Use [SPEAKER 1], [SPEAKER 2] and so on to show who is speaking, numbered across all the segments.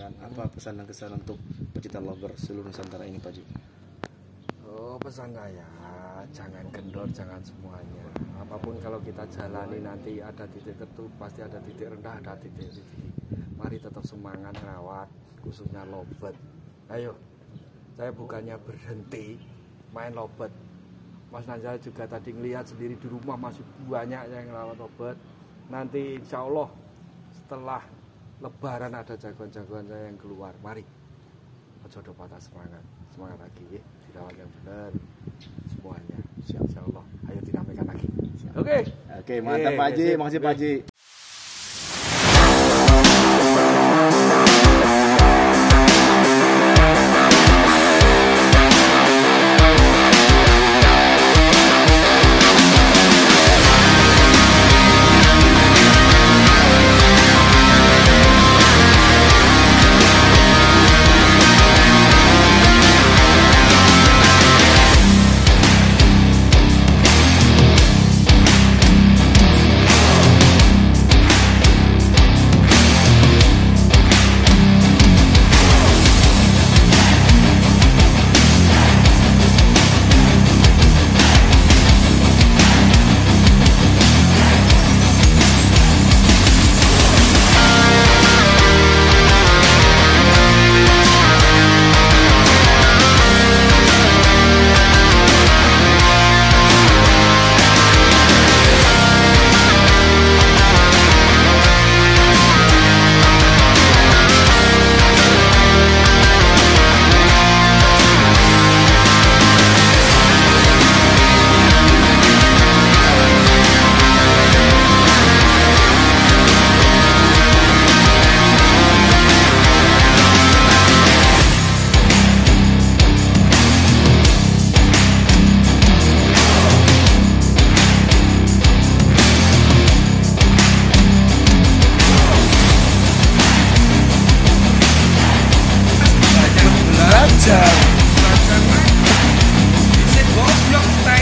[SPEAKER 1] kan. Apa pesan dan kesan untuk pecinta lover seluruh Nusantara ini Pak Ji?
[SPEAKER 2] Oh, pesan saya jangan kendor, jangan semuanya. Apapun kalau kita jalani nanti ada titik tertentu, pasti ada titik rendah, ada titik tinggi. Mari tetap semangat rawat, khususnya lobet. Ayo, saya bukannya berhenti main lobet. Mas Nanjal juga tadi ngelihat sendiri di rumah masih banyak yang ngerawat lobet. Nanti insya Allah setelah Lebaran ada jagoan-jagoan saya yang keluar. Mari, ojo patah semangat, semangat lagi ya. Dirawat yang benar semuanya. Insya Allah. Ayo dinamikan lagi.
[SPEAKER 1] Oke, mantap Pak Ji, makasih Pak Ji.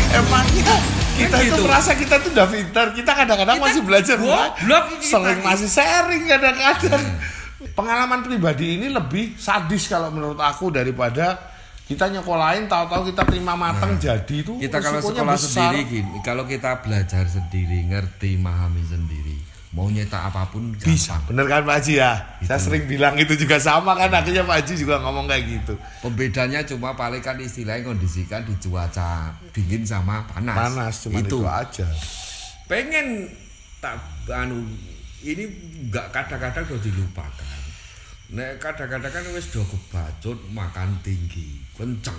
[SPEAKER 3] Emangnya kita itu merasa kita tuh udah pintar, kita kadang-kadang masih belajar, sering masih sharing kadang-kadang. Pengalaman pribadi ini lebih sadis kalau menurut aku daripada kita nyekolahin tahu-tahu kita terima mateng jadi itu
[SPEAKER 2] kita kalau sekolah besar. Sendiri gini, kalau kita belajar sendiri, ngerti, memahami sendiri, mau nyetak apapun
[SPEAKER 3] bisa.
[SPEAKER 2] Gampang.
[SPEAKER 3] Bener kan Pak Haji ya?
[SPEAKER 2] Gitu.
[SPEAKER 3] Saya sering bilang itu juga sama kan, akhirnya Pak Haji juga ngomong kayak gitu.
[SPEAKER 2] Pembedanya cuma paling kan istilahnya kondisikan di cuaca dingin sama panas.
[SPEAKER 3] Panas cuma itu aja.
[SPEAKER 2] Pengen tak ini enggak kadang-kadang udah dilupakan. Nek kadang-kadang kan wis do kebacut makan tinggi, kenceng.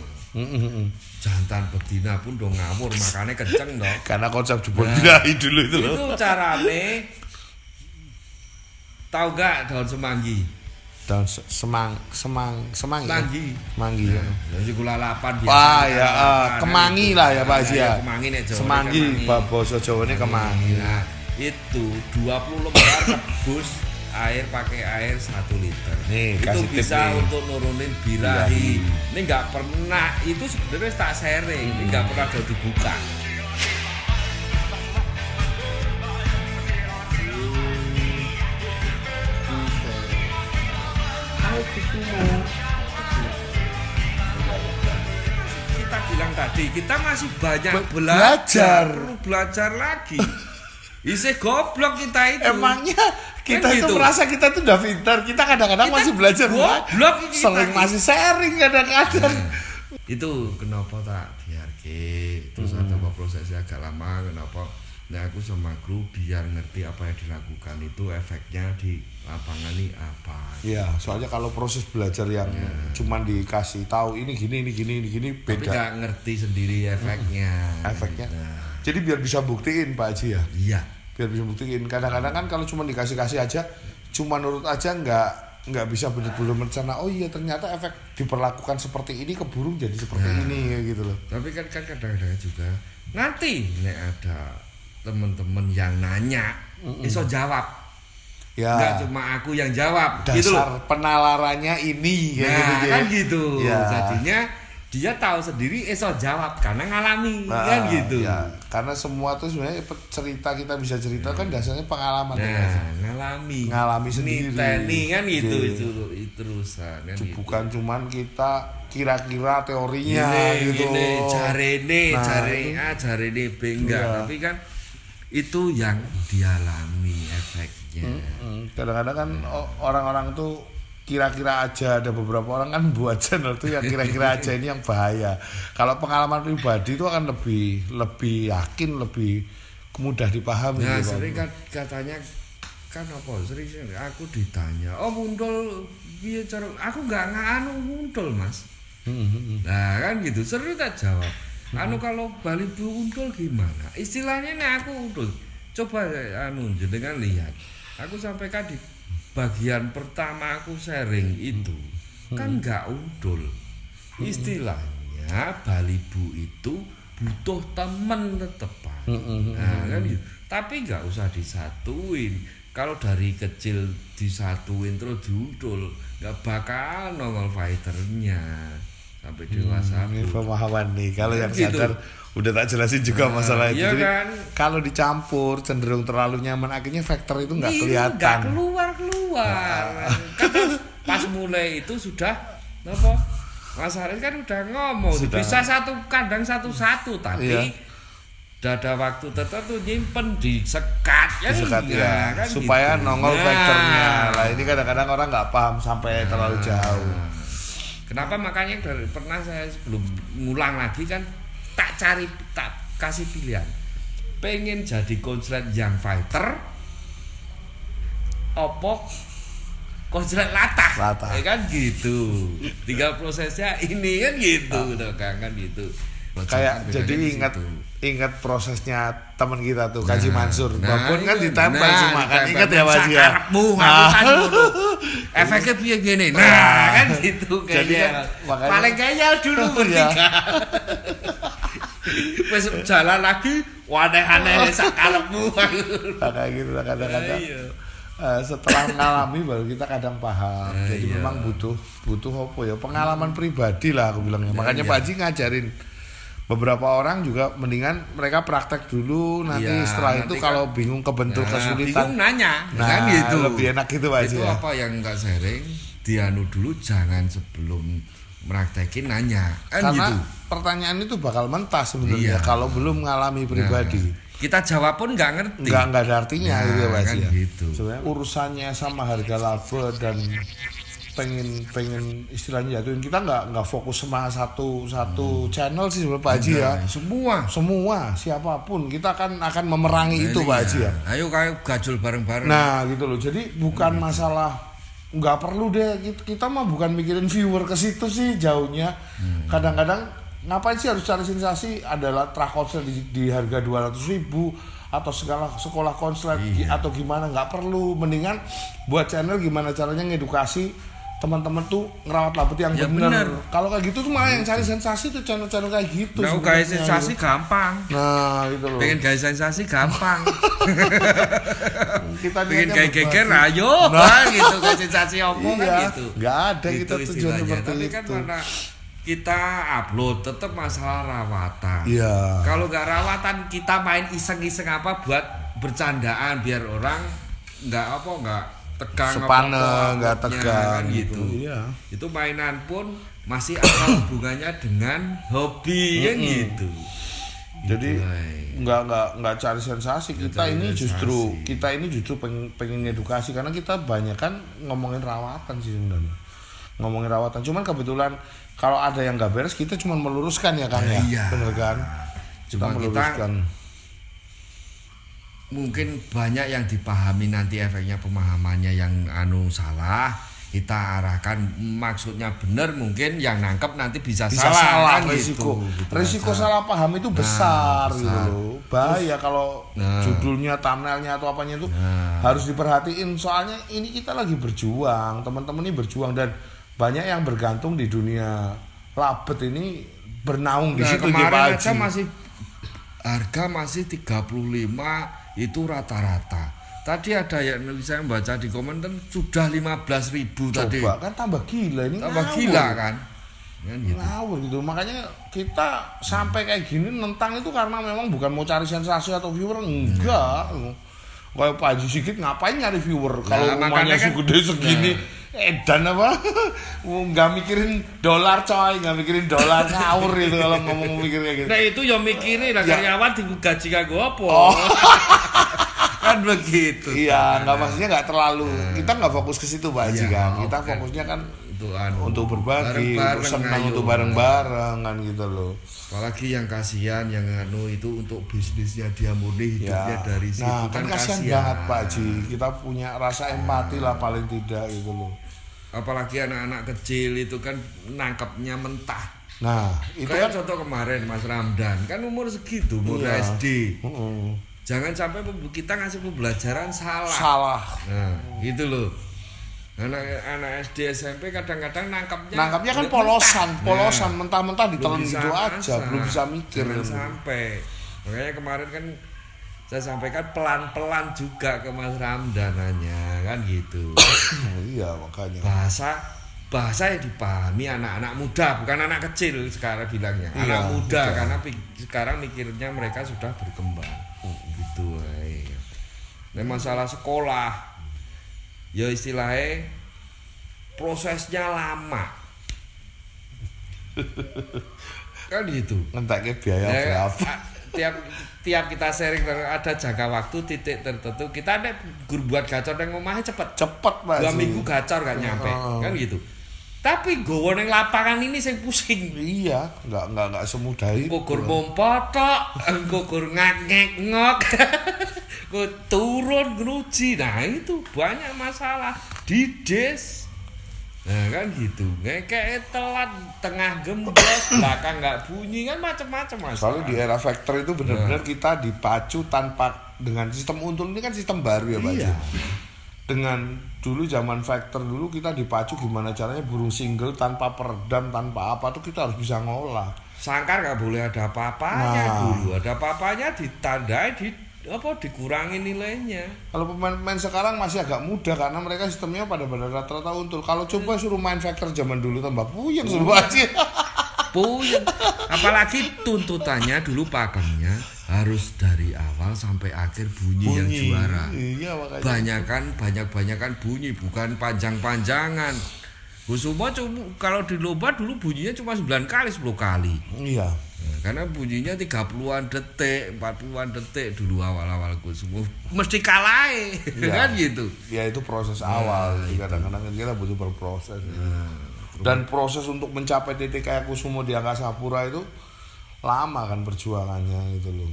[SPEAKER 2] Jantan betina pun do ngawur makannya kenceng dong.
[SPEAKER 3] Karena konsep jebol birahi dulu itu loh.
[SPEAKER 2] Itu carane tahu gak daun semanggi?
[SPEAKER 3] Daun semanggi. Semanggi ya.
[SPEAKER 2] Jadi gula lapan biasa.
[SPEAKER 3] Wah ya kemangi lah ya Pak Haji ya.
[SPEAKER 2] Kemangi nek Jawa.
[SPEAKER 3] Semanggi basa Jawane kemangi.
[SPEAKER 2] Nah, itu 20 lembar rebus air pakai air 1 liter.
[SPEAKER 3] Nih,
[SPEAKER 2] itu bisa
[SPEAKER 3] nih.
[SPEAKER 2] untuk nurunin birahi. Ini nggak pernah, itu sebenarnya tak sharing, ini nggak pernah ada dibuka. Kita bilang tadi, kita masih banyak belajar lagi. Isih goblok kita itu.
[SPEAKER 3] Emangnya kita
[SPEAKER 2] kan
[SPEAKER 3] itu
[SPEAKER 2] gitu.
[SPEAKER 3] merasa kita tuh udah pintar, kita kadang-kadang masih belajar,
[SPEAKER 2] goblok
[SPEAKER 3] sering masih sharing kadang-kadang.
[SPEAKER 2] Itu kenapa tak biarke terus ada prosesnya agak lama, kenapa nah aku sama kru biar ngerti apa yang dilakukan itu efeknya di lapangan ini apa.
[SPEAKER 3] Iya, soalnya kalau proses belajar yang cuman dikasih tahu ini gini beda.
[SPEAKER 2] Tapi nggak ngerti sendiri efeknya.
[SPEAKER 3] Efeknya.
[SPEAKER 2] Nah.
[SPEAKER 3] Jadi biar bisa buktiin Pak Haji ya.
[SPEAKER 2] Iya.
[SPEAKER 3] Biar bisa buktiin. Kadang-kadang kan kalau cuma dikasih aja, cuma nurut aja nggak bisa benar-benar mencana. Oh iya ternyata efek diperlakukan seperti ini ke burung jadi seperti ini gitu loh.
[SPEAKER 2] Tapi kan kadang-kadang juga nanti nek ada teman-teman yang nanya, iso jawab.
[SPEAKER 3] Ya.
[SPEAKER 2] Nggak cuma aku yang jawab.
[SPEAKER 3] Dasar
[SPEAKER 2] gitu loh.
[SPEAKER 3] penalarannya ini
[SPEAKER 2] Nah, kan gitu.
[SPEAKER 3] Ya.
[SPEAKER 2] Jadinya dia tahu sendiri jawab karena ngalami kan gitu.
[SPEAKER 3] Ya, karena semua tuh sebenarnya cerita kita bisa cerita kan dasarnya pengalaman.
[SPEAKER 2] Nah, ngalami
[SPEAKER 3] sendiri.
[SPEAKER 2] Niteni kan gitu
[SPEAKER 3] itu.
[SPEAKER 2] terus-terusan kan gitu.
[SPEAKER 3] Bukan cuman kita kira-kira teorinya gitu.
[SPEAKER 2] Jarene A, jarene B enggak, tapi kan itu yang dialami efeknya.
[SPEAKER 3] Kadang-kadang kan orang-orang tuh kira-kira aja, ada beberapa orang kan buat channel tuh yang kira-kira aja ini yang bahaya. Kalau pengalaman pribadi itu akan lebih yakin, lebih mudah dipahami.
[SPEAKER 2] Nah, sering katanya kan apa? Sering aku ditanya, "Oh, muncul piye cara?" Aku enggak anu muncul, Mas. Nah, kan gitu. Seru tak jawab. Kalau Bali Bu untul gimana? Istilahnya nih aku untul. Coba jenengan lihat. Aku sampaikan di bagian pertama aku sharing itu kan enggak untul. Istilahnya Bali Bu itu butuh temen tetep. Nah, kan gitu. Tapi enggak usah disatuin. Kalau dari kecil disatuin terus diuntul, enggak bakal nongol fighternya sampai dewasa.
[SPEAKER 3] Ini pemahaman nih. Kalau yang gitu. Sadar udah tak jelasin juga masalah itu.
[SPEAKER 2] Iya kan?
[SPEAKER 3] Kalau dicampur cenderung terlalu nyaman, akhirnya faktor itu nggak kelihatan.
[SPEAKER 2] Nggak keluar. Kan pas mulai itu sudah apa? Mas Haris kan udah ngomong bisa satu kandang satu-satu, tapi ada waktu tertentu nyimpen disekat ya,
[SPEAKER 3] kan supaya gitu. Nongol faktornya. Lah ini kadang-kadang orang nggak paham sampai terlalu jauh.
[SPEAKER 2] Kenapa makanya pernah saya sebelum ngulang lagi kan tak kasih pilihan. Pengen jadi konslet yang fighter opo konslet latah. Ya kan gitu. Tinggal prosesnya ini kan gitu kan gitu.
[SPEAKER 3] Kayak jadi ingat prosesnya teman kita tuh Kaji Mansur. Babon kan ditempel semua kan, ingat ya Pak Ji ya.
[SPEAKER 2] Efeknya piye gini. Nah, kan gitu kayaknya. Paling kayal dulu bertiga. Wes jalan lagi aneh-aneh sak karepmu.
[SPEAKER 3] Kayak gitu kadang-kadang. Setelah mengalami baru kita kadang paham. Jadi memang butuh apa ya? Pengalaman pribadi lah aku bilangnya. Makanya Pak Ji ngajarin beberapa orang juga mendingan mereka praktek dulu, nanti setelah itu kalau bingung kebentur kesulitan
[SPEAKER 2] bingung nanya.
[SPEAKER 3] Kan gitu. Lebih enak gitu Pak Ji.
[SPEAKER 2] Itu apa yang enggak sharing dianu dulu, jangan sebelum praktekin nanya. Kan
[SPEAKER 3] karena
[SPEAKER 2] gitu.
[SPEAKER 3] Pertanyaan itu bakal mentah sebenarnya kalau belum mengalami pribadi.
[SPEAKER 2] Kita jawab pun nggak ngerti.
[SPEAKER 3] Nggak ada artinya gitu Pak Ji.
[SPEAKER 2] Gitu.
[SPEAKER 3] Sebenarnya urusannya sama harga laba dan pengen istilahnya jatuhin, kita nggak fokus sama satu channel sih sebenarnya Pak Haji ya. Semua siapapun kita akan memerangi itu Pak Haji ya.
[SPEAKER 2] Ayo gajul bareng-bareng.
[SPEAKER 3] Nah gitu loh. Jadi bukan masalah, nggak perlu deh kita mah bukan mikirin viewer ke situ sih jauhnya. Kadang-kadang ngapain sih harus cari sensasi, adalah trakonsel di harga 200.000 atau segala sekolah konslet atau gimana, nggak perlu. Mendingan buat channel gimana caranya ngedukasi teman-teman tuh ngerawat rambut yang benar. Kalau kayak gitu tuh malah yang cari sensasi tuh channel-channel kayak gitu.
[SPEAKER 2] Nah, gaya sensasi gampang.
[SPEAKER 3] Nah, gitu loh.
[SPEAKER 2] Pengen gaya sensasi gampang.
[SPEAKER 3] Kita
[SPEAKER 2] pengen kayak geger ayo, gitu gaya sensasi omong kan gitu.
[SPEAKER 3] Enggak ada gitu kita tujuan seperti
[SPEAKER 2] tapi
[SPEAKER 3] itu.
[SPEAKER 2] Kan mana kita upload tetap masalah rawatan.
[SPEAKER 3] Iya.
[SPEAKER 2] Kalau nggak rawatan kita main iseng-iseng apa buat bercandaan biar orang nggak tegang,
[SPEAKER 3] sepana, nggak tegang
[SPEAKER 2] kan gitu.
[SPEAKER 3] Iya.
[SPEAKER 2] Itu mainan pun masih ada hubungannya dengan hobi kan gitu.
[SPEAKER 3] Jadi nggak cari sensasi. Kita ini justru pengen edukasi, karena kita banyak kan ngomongin rawatan sih sebenarnya. Ngomongin rawatan. Cuman kebetulan kalau ada yang nggak beres kita cuma meluruskan ya Kang ya.
[SPEAKER 2] Iya.
[SPEAKER 3] Bener kan?
[SPEAKER 2] Cuma kita mungkin banyak yang dipahami nanti efeknya pemahamannya yang salah, kita arahkan maksudnya benar, mungkin yang nangkep nanti bisa salah kan
[SPEAKER 3] risiko
[SPEAKER 2] gitu.
[SPEAKER 3] Risiko salah paham itu besar gitu loh. Bahaya kalau judulnya, thumbnailnya atau apanya itu harus diperhatiin, soalnya ini kita lagi berjuang, teman-teman ini berjuang dan banyak yang bergantung di dunia labet ini, bernaung di situ.
[SPEAKER 2] Kemarin aja harga masih 35 itu rata-rata. Tadi ada yang saya baca di komentar sudah 15.000 tadi.
[SPEAKER 3] Coba kan tambah gila ini.
[SPEAKER 2] Tambah gila kan.
[SPEAKER 3] Gitu. Ngawur gitu. Makanya kita sampai kayak gini nentang itu karena memang bukan mau cari sensasi atau viewer, enggak. Kayak Pak Haji Sigit ngapain nyari viewer kalau rumahnya segede segini. edan apa? Nggak mikirin dolar coy, nggak mikirin dolar ngawur itu kalau ngomong mikir kayak gitu.
[SPEAKER 2] Nah itu ya mikirin lah karyawan digaji kanggo apa? Kan begitu.
[SPEAKER 3] Iya, nggak maksudnya nggak terlalu. Kita nggak fokus ke situ Pak Haji kan. Kita fokusnya kan untuk berbagi, untuk senang, untuk bareng-bareng kan gitu loh.
[SPEAKER 2] Apalagi yang kasihan yang itu untuk bisnisnya dia murni hidupnya dari situ.
[SPEAKER 3] Nah, kan kasihan banget Pak Haji. Kita punya rasa empati lah paling tidak gitu loh. Apalagi
[SPEAKER 2] anak-anak kecil itu kan nangkapnya mentah.
[SPEAKER 3] Nah, itu
[SPEAKER 2] kayak
[SPEAKER 3] kan
[SPEAKER 2] contoh kemarin Mas Ramdan kan umur segitu, umur SD. Jangan sampai kita ngasih pembelajaran salah. Nah, gitu loh. Anak SD SMP kadang-kadang nangkapnya
[SPEAKER 3] kan polosan mentah-mentah ditelan gitu aja, belum bisa mikir.
[SPEAKER 2] Sampai makanya kemarin kan saya sampaikan pelan-pelan juga ke Mas Ramdan hanya kan gitu.
[SPEAKER 3] Iya makanya
[SPEAKER 2] bahasa yang dipahami anak-anak muda, bukan anak kecil sekarang bilangnya. Anak muda karena sekarang mikirnya mereka sudah berkembang. Gitu. Nah, masalah sekolah ya istilahnya prosesnya lama kan gitu,
[SPEAKER 3] ngenteknya biaya berapa
[SPEAKER 2] tiap kita sharing ada jangka waktu titik tertentu kita ada guru buat gacor yang ngomongnya cepet
[SPEAKER 3] Mas.
[SPEAKER 2] 2 minggu gacor gak nyampe kan gitu. Tapi gowo ning lapangan ini sing pusing.
[SPEAKER 3] Iya, enggak semudah itu.
[SPEAKER 2] Gugur mompotok, gugur ngek-ngek. Go turun gruji. Nah, itu banyak masalah di des. Nah, kan gitu. Ngekek telat, tengah gembos, belakang enggak bunyi kan macam-macam masalah.
[SPEAKER 3] Soalnya di era factor itu benar-benar kita dipacu tanpa dengan sistem untung ini kan sistem baru ya, Pak. Iya. Dengan dulu zaman factor dulu kita dipacu gimana caranya burung single tanpa peredam tanpa apa tuh kita harus bisa ngolah.
[SPEAKER 2] Sangkar nggak boleh ada apa-apanya dulu, ada apa-apanya ditandai dikurangi nilainya.
[SPEAKER 3] Kalau pemain-pemain sekarang masih agak mudah karena mereka sistemnya pada rata-rata untul. Kalau coba suruh main factor zaman dulu tambah puyeng suruh aja.
[SPEAKER 2] Puyeng. Apalagi tuntutannya dulu pakemnya harus dari awal sampai akhir bunyi yang juara.
[SPEAKER 3] Iya,
[SPEAKER 2] banyakan bunyi, bukan panjang-panjangan. Semua kalau di lomba dulu bunyinya cuma 9 kali 10 kali.
[SPEAKER 3] Iya.
[SPEAKER 2] Nah, karena bunyinya 30-an detik, 40-an detik dulu awal-awal semua mesti kalah.
[SPEAKER 3] Iya.
[SPEAKER 2] Kan gitu.
[SPEAKER 3] Ya itu proses awal. Kadang-kadang kita butuh berproses. Dan proses untuk mencapai titik kayak Kusumo di Angkasa Pura itu lama kan perjuangannya gitu loh.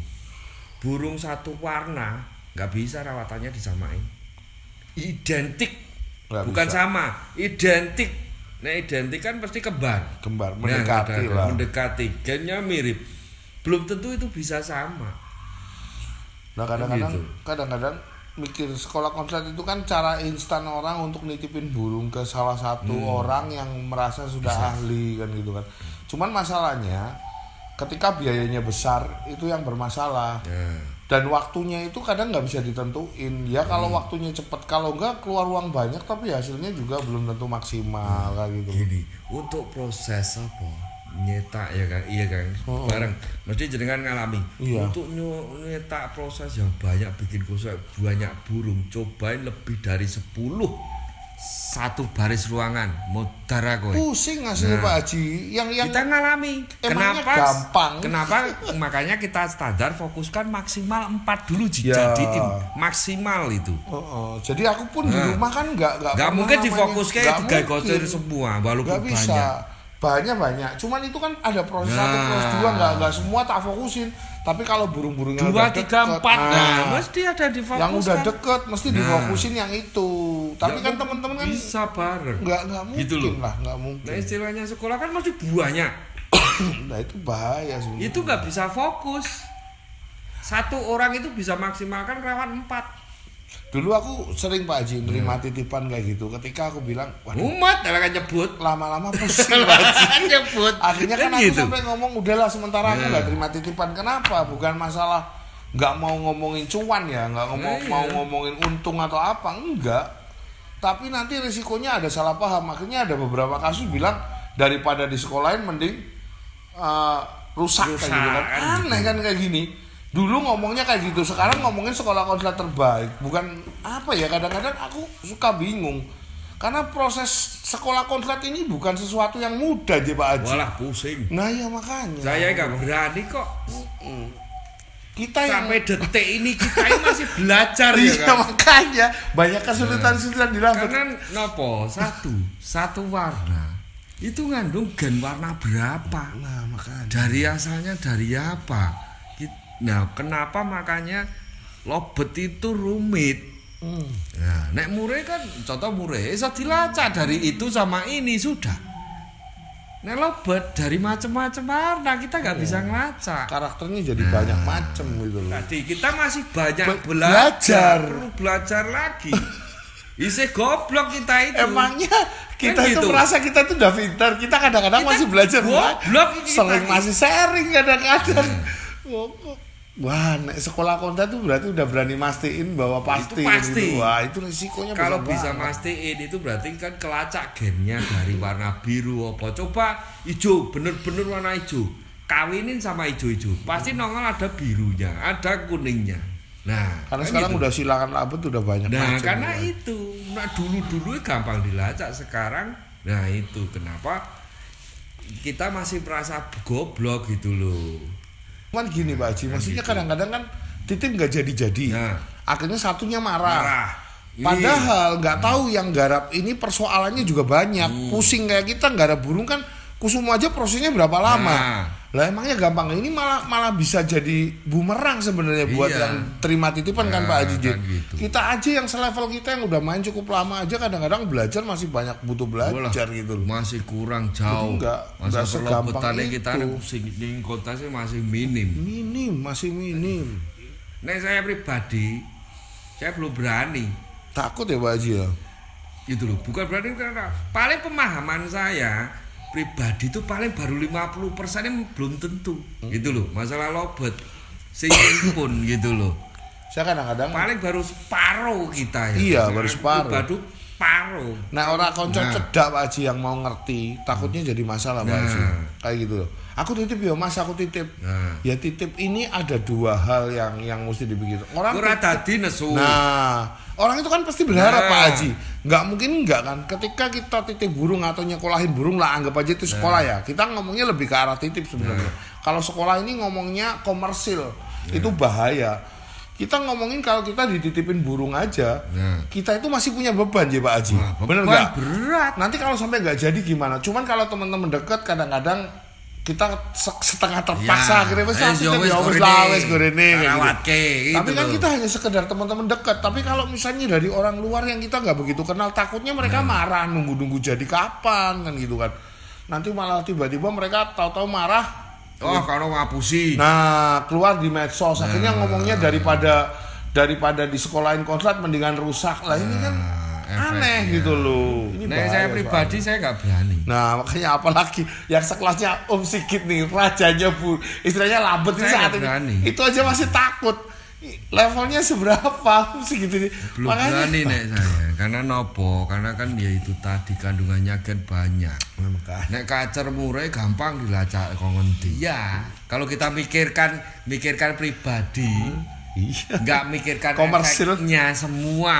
[SPEAKER 2] Burung satu warna nggak bisa rawatannya disamain. Identik, bukan bisa. Sama, identik. Nah identik kan pasti kembar,
[SPEAKER 3] mendekati lah.
[SPEAKER 2] Mendekati, gennya mirip. Belum tentu itu bisa sama.
[SPEAKER 3] Nah kadang-kadang mikir sekolah konslet itu kan cara instan orang untuk nitipin burung ke salah satu orang yang merasa sudah ahli kan gitu kan. Cuman masalahnya ketika biayanya besar itu yang bermasalah. Dan waktunya itu kadang nggak bisa ditentuin. Ya kalau waktunya cepat, kalau enggak keluar uang banyak tapi hasilnya juga belum tentu maksimal kayak gitu.
[SPEAKER 2] Gini, untuk proses apa? Nyetak ya kan, iya kan, bareng. Mesti jenengan ngalami.
[SPEAKER 3] Iya.
[SPEAKER 2] Untuk nyetak proses yang banyak bikin khusus banyak burung, cobain lebih dari 10 satu baris ruangan mudara kowe.
[SPEAKER 3] Pusing ngasih Pak Haji. Yang
[SPEAKER 2] kita ngalami.
[SPEAKER 3] Kenapa gampang?
[SPEAKER 2] Kenapa makanya kita standar fokuskan maksimal 4 dulu dijadiin maksimal itu.
[SPEAKER 3] Jadi aku pun di rumah kan enggak
[SPEAKER 2] mungkin difokuskan 3 kocer semua walaupun banyak.
[SPEAKER 3] Banyak. Cuman itu kan ada proses 1, proses 2 enggak semua tak fokusin. Tapi kalau burung-burung yang
[SPEAKER 2] 2, 3, 4 mesti ada difokuskan.
[SPEAKER 3] Yang udah deket mesti difokusin yang itu. Tapi kan teman-teman kan
[SPEAKER 2] bisa bareng.
[SPEAKER 3] Enggak mungkin
[SPEAKER 2] gitu loh.
[SPEAKER 3] Enggak mungkin.
[SPEAKER 2] Nah, istilahnya sekolah kan mesti banyak.
[SPEAKER 3] Nah, itu bahaya sebenarnya.
[SPEAKER 2] Itu enggak bisa fokus. Satu orang itu bisa maksimalkan rawan 4.
[SPEAKER 3] Dulu aku sering Pak Haji nerima titipan kayak gitu. Ketika aku bilang,
[SPEAKER 2] waduh, umat kan nyebut,
[SPEAKER 3] lama-lama pusing Pak Haji.
[SPEAKER 2] Nyebut.
[SPEAKER 3] Akhirnya kan aku sampai ngomong udahlah sementara aku nggak terima titipan. Kenapa? Bukan masalah nggak mau ngomongin cuan ya, nggak mau ngomongin untung atau apa, enggak. Tapi nanti risikonya ada salah paham. Akhirnya ada beberapa kasus bilang daripada di sekolahin mending rusak kayak gitu kan. Aneh kan kayak gini. Dulu ngomongnya kayak gitu, sekarang ngomongin sekolah konslet terbaik. Bukan apa ya, kadang-kadang aku suka bingung. Karena proses sekolah konslet ini bukan sesuatu yang mudah aja Pak Haji.
[SPEAKER 2] Walah pusing.
[SPEAKER 3] Nah ya makanya.
[SPEAKER 2] Saya nggak berani kok.
[SPEAKER 3] Kita
[SPEAKER 2] sampai detik ini kita ini masih belajar ya
[SPEAKER 3] iya,
[SPEAKER 2] kan.
[SPEAKER 3] Makanya banyak kesulitan-kesulitan di dalam.
[SPEAKER 2] Karena nopo satu warna itu ngandung gen warna berapa?
[SPEAKER 3] Nah makanya.
[SPEAKER 2] Dari asalnya dari apa? Nah kenapa makanya lobet itu rumit? Nah, nek mure kan contoh mure iso dilacak dari itu sama ini sudah. Nek lobet dari macam-macam warna kita nggak bisa ngelacak.
[SPEAKER 3] Karakternya jadi banyak macam gitu loh.
[SPEAKER 2] Tadi kita masih banyak
[SPEAKER 3] belajar.
[SPEAKER 2] Perlu belajar lagi. Isi goblok kita itu.
[SPEAKER 3] Emangnya kita
[SPEAKER 2] kan
[SPEAKER 3] itu
[SPEAKER 2] gitu.
[SPEAKER 3] merasa kita tuh udah pintar. Kita kadang-kadang masih belajar.
[SPEAKER 2] Goblok
[SPEAKER 3] sering masih sharing kadang-kadang. Wah, nek sekolah konten tuh berarti udah berani mastiin bahwa pasti.
[SPEAKER 2] Itu pasti.
[SPEAKER 3] Gitu. Wah, itu risikonya
[SPEAKER 2] kalau bisa
[SPEAKER 3] banget.
[SPEAKER 2] mastiin itu berarti kan kelacak gennya dari warna biru apa. Coba hijau, bener-bener warna hijau. Kawinin sama hijau-hijau. Pasti nongol ada birunya, ada kuningnya. Nah,
[SPEAKER 3] karena
[SPEAKER 2] kan
[SPEAKER 3] sekarang
[SPEAKER 2] gitu.
[SPEAKER 3] udah silangan labet udah banyak
[SPEAKER 2] Nah,
[SPEAKER 3] macam.
[SPEAKER 2] karena itu. Nah, dulu gampang dilacak, sekarang nah itu kenapa kita masih merasa goblok gitu loh.
[SPEAKER 3] Cuman gini Pak Haji, maksudnya kadang-kadang kan titip nggak jadi-jadi.
[SPEAKER 2] Nah.
[SPEAKER 3] Akhirnya satunya marah.
[SPEAKER 2] Ini.
[SPEAKER 3] Padahal nggak tahu yang garap ini persoalannya juga banyak. Pusing kayak kita garap burung kan Kusumo aja prosesnya berapa lama. Lah emangnya gampang, ini malah bisa jadi bumerang sebenarnya buat yang terima titipan kan Pak Haji.
[SPEAKER 2] Kan gitu.
[SPEAKER 3] Kita aja yang selevel kita yang udah main cukup lama aja kadang-kadang belajar masih banyak butuh belajar gitu loh.
[SPEAKER 2] Masih kurang jauh.
[SPEAKER 3] Enggak segampang itu.
[SPEAKER 2] Kita di kota sih masih minim.
[SPEAKER 3] Masih minim.
[SPEAKER 2] Nah saya pribadi, saya belum berani.
[SPEAKER 3] Takut ya Pak Haji ya?
[SPEAKER 2] Gitu loh, bukan berani karena paling pemahaman saya pribadi itu paling baru 50% belum tentu. Gitu loh, masalah lobet. Sing pun gitu loh.
[SPEAKER 3] Saya kadang-kadang
[SPEAKER 2] paling baru separuh kita ya.
[SPEAKER 3] Iya, baru separuh.
[SPEAKER 2] Baru paruh.
[SPEAKER 3] Nah orang konco cedak Pak Haji yang mau ngerti, takutnya jadi masalah Pak Haji. Kayak gitu loh. Aku titip ya Mas, aku titip. Ya titip ini ada dua hal yang mesti dipikir. Orang
[SPEAKER 2] tadi nesu.
[SPEAKER 3] Nah, orang itu kan pasti berharap Pak Haji. Nggak mungkin enggak kan. Ketika kita titip burung atau nyekolahin burung lah, anggap aja itu sekolah ya. Kita ngomongnya lebih ke arah titip sebenarnya. Kalau sekolah ini ngomongnya komersil, itu bahaya. Kita ngomongin kalau kita dititipin burung aja, kita itu masih punya beban ya Pak Haji. Bener nggak?
[SPEAKER 2] Berat.
[SPEAKER 3] Nanti kalau sampai nggak jadi gimana? Cuman kalau teman-teman dekat kadang-kadang kita setengah terpaksa akhirnya wis gorene gitu. Tapi kan kita hanya sekedar teman-teman dekat. Tapi kalau misalnya dari orang luar yang kita nggak begitu kenal, takutnya mereka marah, nunggu-nunggu jadi kapan kan gitu kan. Nanti malah tiba-tiba mereka tahu-tahu marah.
[SPEAKER 2] Oh, kalau ngapusi.
[SPEAKER 3] Nah, keluar di medsos. Akhirnya ngomongnya daripada di sekolahin konslet mendingan rusak. Lah ini kan aneh gitu loh. Ini
[SPEAKER 2] saya pribadi saya nggak berani.
[SPEAKER 3] Nah makanya apalagi yang sekelasnya Om Sigit nih, rajanya istilahnya labet nih saat ini. Itu aja masih takut. Levelnya seberapa Om Sigit ini?
[SPEAKER 2] Belum berani nek saya. Karena nopo? Karena kan ya itu tadi kandungannya kan banyak. Nek kacer murah gampang dilacak kok ngendi. Ya, kalau kita mikirkan pribadi, nggak mikirkan efeknya semua.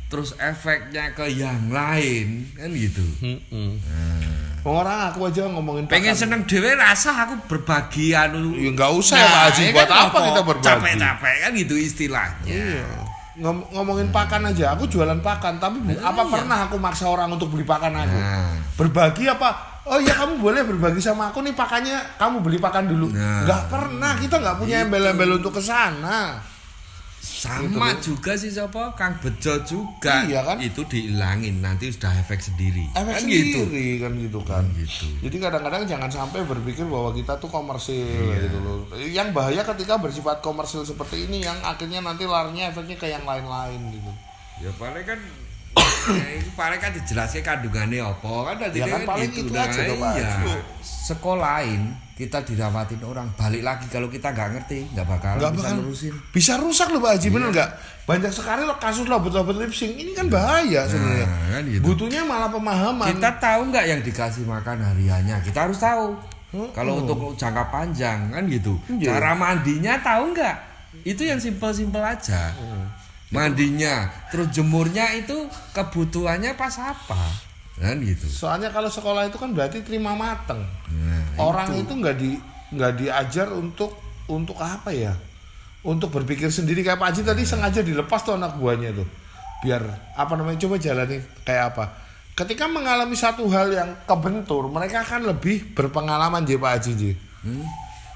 [SPEAKER 2] Terus efeknya ke yang lain kan gitu.
[SPEAKER 3] Orang aku aja ngomongin
[SPEAKER 2] pengen seneng dhewe rasa aku berbagi anu.
[SPEAKER 3] Ya enggak usah Pak Haji, buat apa kita berbagi?
[SPEAKER 2] Capek-capek kan gitu istilahnya.
[SPEAKER 3] Iya. Ngomongin pakan aja, aku jualan pakan, tapi apa pernah aku maksa orang untuk beli pakan aku? Berbagi apa? Oh ya kamu boleh berbagi sama aku nih pakannya, kamu beli pakan dulu. Enggak pernah, kita enggak punya embel-embel untuk kesana.
[SPEAKER 2] Sama gitu juga sih siapa Kang Bejo juga.
[SPEAKER 3] Iya kan?
[SPEAKER 2] Itu dihilangin nanti sudah efek sendiri.
[SPEAKER 3] Efek sendiri gitu kan. Jadi kadang-kadang jangan sampai berpikir bahwa kita tuh komersil gitu loh. Yang bahaya ketika bersifat komersil seperti ini yang akhirnya nanti larinya efeknya ke yang lain-lain gitu.
[SPEAKER 2] Ya paling kan dijelaskan kandungannya apa kan tadi
[SPEAKER 3] ya kan paling gitu. Itu aja tuh Pak.
[SPEAKER 2] Sekolahin kita dirawatin orang, balik lagi kalau kita nggak ngerti nggak bakal bisa nerusin. Bisa
[SPEAKER 3] rusak loh Pak Haji, bener nggak? Banyak sekali kasus lobet-lobet lip sync ini kan bahaya sebenarnya. Kan gitu. Butuhnya malah pemahaman.
[SPEAKER 2] Kita tahu nggak yang dikasih makan hariannya, kita harus tahu. Kalau untuk jangka panjang kan gitu. Cara mandinya tahu nggak? Itu yang simpel-simpel aja. mandinya, terus jemurnya itu kebutuhannya pas apa, kan gitu.
[SPEAKER 3] Soalnya kalau sekolah itu kan berarti terima mateng.
[SPEAKER 2] Nah,
[SPEAKER 3] Orang itu nggak diajar untuk apa ya? Untuk berpikir sendiri kayak Pak Haji tadi sengaja dilepas tuh anak buahnya tuh. Biar apa namanya, coba jalani kayak apa. Ketika mengalami satu hal yang kebentur, mereka akan lebih berpengalaman Pak Haji.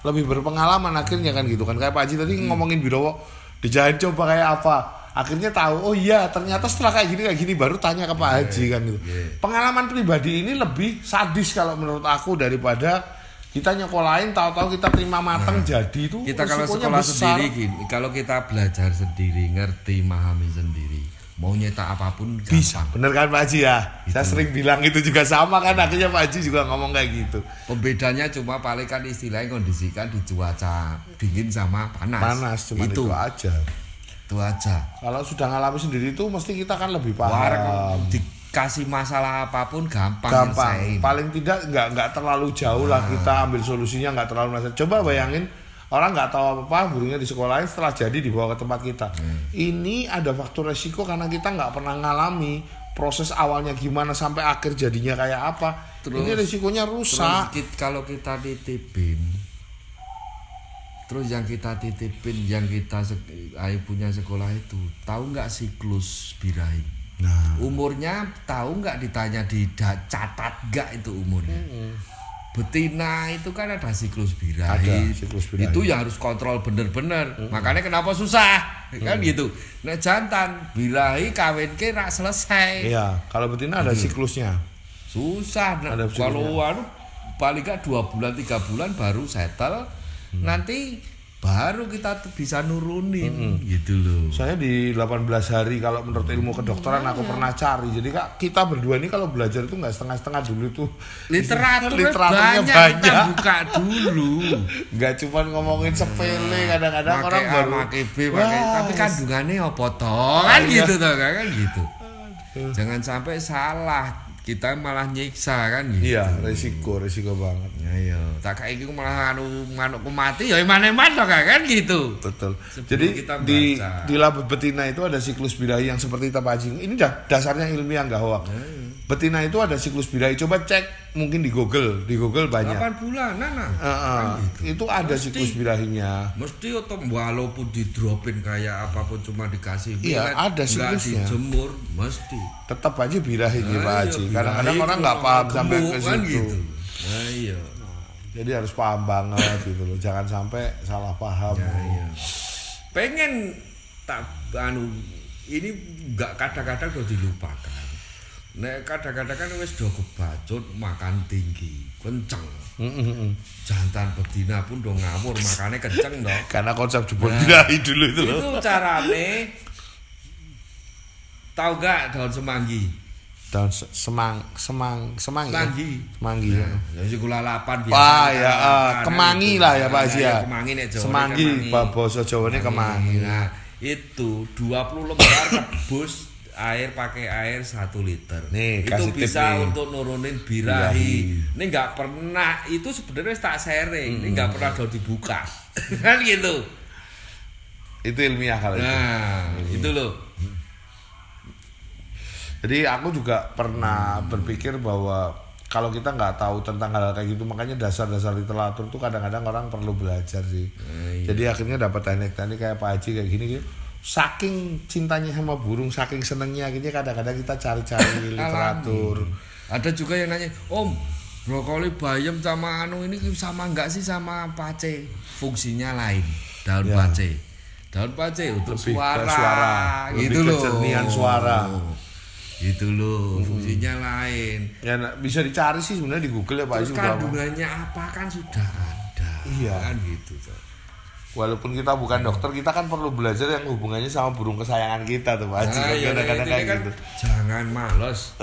[SPEAKER 3] Lebih berpengalaman akhirnya kan gitu kan. Kayak Pak Haji tadi ngomongin Birowo, dijahit coba kayak apa. Akhirnya tahu, oh iya ternyata setelah kayak gini baru tanya ke Pak Haji kan gitu. Pengalaman pribadi ini lebih sadis kalau menurut aku daripada kita nyekolahin tahu-tahu kita terima mateng jadi itu
[SPEAKER 2] kita kalau
[SPEAKER 3] besar.
[SPEAKER 2] sekolah sendiri gini, kalau kita belajar sendiri, ngerti, memahami sendiri, mau nyetak apapun gampang.
[SPEAKER 3] Bisa, bener kan Pak Haji ya? Saya sering bilang itu juga sama kan, akhirnya Pak Haji juga ngomong kayak gitu.
[SPEAKER 2] Pembedanya cuma paling kan istilahnya kondisikan di cuaca dingin sama panas.
[SPEAKER 3] Panas, cuma itu aja.
[SPEAKER 2] Itu aja.
[SPEAKER 3] Kalau sudah ngalami sendiri itu mesti kita kan lebih paham.
[SPEAKER 2] Dikasih masalah apapun gampang.
[SPEAKER 3] Paling tidak nggak terlalu jauh lah kita ambil solusinya, nggak terlalu masalah. Coba bayangin orang nggak tahu apa-apa, burungnya di sekolahin, setelah jadi dibawa ke tempat kita. Ini ada faktor resiko karena kita nggak pernah ngalami proses awalnya gimana sampai akhir jadinya kayak apa. Terus, ini resikonya rusak.
[SPEAKER 2] Terus kalau kita titipin, terus yang kita punya sekolah itu tahu nggak siklus birahi? Nah, umurnya tahu nggak, ditanya dicatat nggak itu umurnya? Betina itu kan ada siklus birahi. Itu yang harus kontrol bener-bener. Makanya kenapa susah kan gitu. Nah jantan birahi kawin rak selesai.
[SPEAKER 3] Iya, kalau betina ada siklusnya.
[SPEAKER 2] Susah. Nah, kalau paling nggak 2 bulan 3 bulan baru settle. Nanti baru kita bisa nurunin gitu loh. Saya
[SPEAKER 3] di 18 hari kalau menurut ilmu kedokteran aku pernah cari. Jadi Kak, kita berdua ini kalau belajar itu nggak setengah-setengah dulu tuh. Literaturnya banyak. Kita buka dulu. Nggak cuma ngomongin sepele, kadang-kadang orang baru
[SPEAKER 2] pakai B, tapi kandungannya apa toh? Kan gitu toh, kan gitu. Jangan sampai salah. Kita malah nyiksa kan gitu.
[SPEAKER 3] Iya, resiko banget.
[SPEAKER 2] Ya, tak kayak gitu malah manukku mati ya mana-mana kan gitu.
[SPEAKER 3] Betul. Jadi di labu betina itu ada siklus birahi yang seperti Pak Haji. Ini dasarnya ilmiah enggak hoak. Betina itu ada siklus birahi. Coba cek mungkin di Google banyak.
[SPEAKER 2] 8 bulan, gitu.
[SPEAKER 3] Itu ada siklus birahinya.
[SPEAKER 2] Mesti atau walaupun didropin kayak apapun cuma dikasih
[SPEAKER 3] iya, ada siklusnya.
[SPEAKER 2] Dijemur mesti.
[SPEAKER 3] Tetap aja birahi Pak Haji. Kadang-kadang orang nggak paham sampai ke situ.
[SPEAKER 2] Gitu. Nah, iya.
[SPEAKER 3] Jadi harus paham banget gitu loh. Jangan sampai salah paham.
[SPEAKER 2] Ya, iya. Pengen tak ini enggak kadang-kadang udah dilupakan. Nek kadang-kadang kan wis do kebacut makan tinggi, kenceng. Jantan betina pun do ngawur makannya kenceng dong.
[SPEAKER 3] Karena konsep jebol birahi dulu itu loh.
[SPEAKER 2] Itu carane tahu gak daun semanggi?
[SPEAKER 3] Daun semanggi. Semanggi ya.
[SPEAKER 2] Ya si gula lapan biasa.
[SPEAKER 3] Wah ya, kemangi lah ya Pak Haji ya.
[SPEAKER 2] Kemangi nek Jawa.
[SPEAKER 3] Semanggi, bahasa Jawane kemangi.
[SPEAKER 2] Nah, itu 20 lembar rebus air pakai air 1 liter.
[SPEAKER 3] Nih,
[SPEAKER 2] itu bisa untuk nurunin birahi. Ini nggak pernah, itu sebenarnya tak sharing. Ini nggak pernah dibuka. Kan gitu.
[SPEAKER 3] Itu ilmiah kalau itu.
[SPEAKER 2] Nah, itu loh.
[SPEAKER 3] Jadi aku juga pernah berpikir bahwa kalau kita nggak tahu tentang hal kayak gitu, makanya dasar-dasar literatur tuh kadang-kadang orang perlu belajar sih. Jadi akhirnya dapat teknik-teknik kayak Pak Haji kayak gini gitu. Saking cintanya sama burung, saking senengnya akhirnya kadang-kadang kita cari-cari literatur.
[SPEAKER 2] Ada juga yang nanya, Om, brokoli bayam sama ini sama enggak sih sama pace? Fungsinya lain, daun pace. Daun pace untuk lebih suara gitu loh.
[SPEAKER 3] Kejernihan suara.
[SPEAKER 2] Gitu loh, fungsinya lain.
[SPEAKER 3] Ya bisa dicari sih sebenarnya di Google ya Pak.
[SPEAKER 2] Terus kandungannya apa kan sudah ada.
[SPEAKER 3] Iya
[SPEAKER 2] kan gitu tuh.
[SPEAKER 3] Walaupun kita bukan dokter, kita kan perlu belajar yang hubungannya sama burung kesayangan kita tuh Pak Haji.
[SPEAKER 2] Kadang-kadang kayak gitu. Jangan males.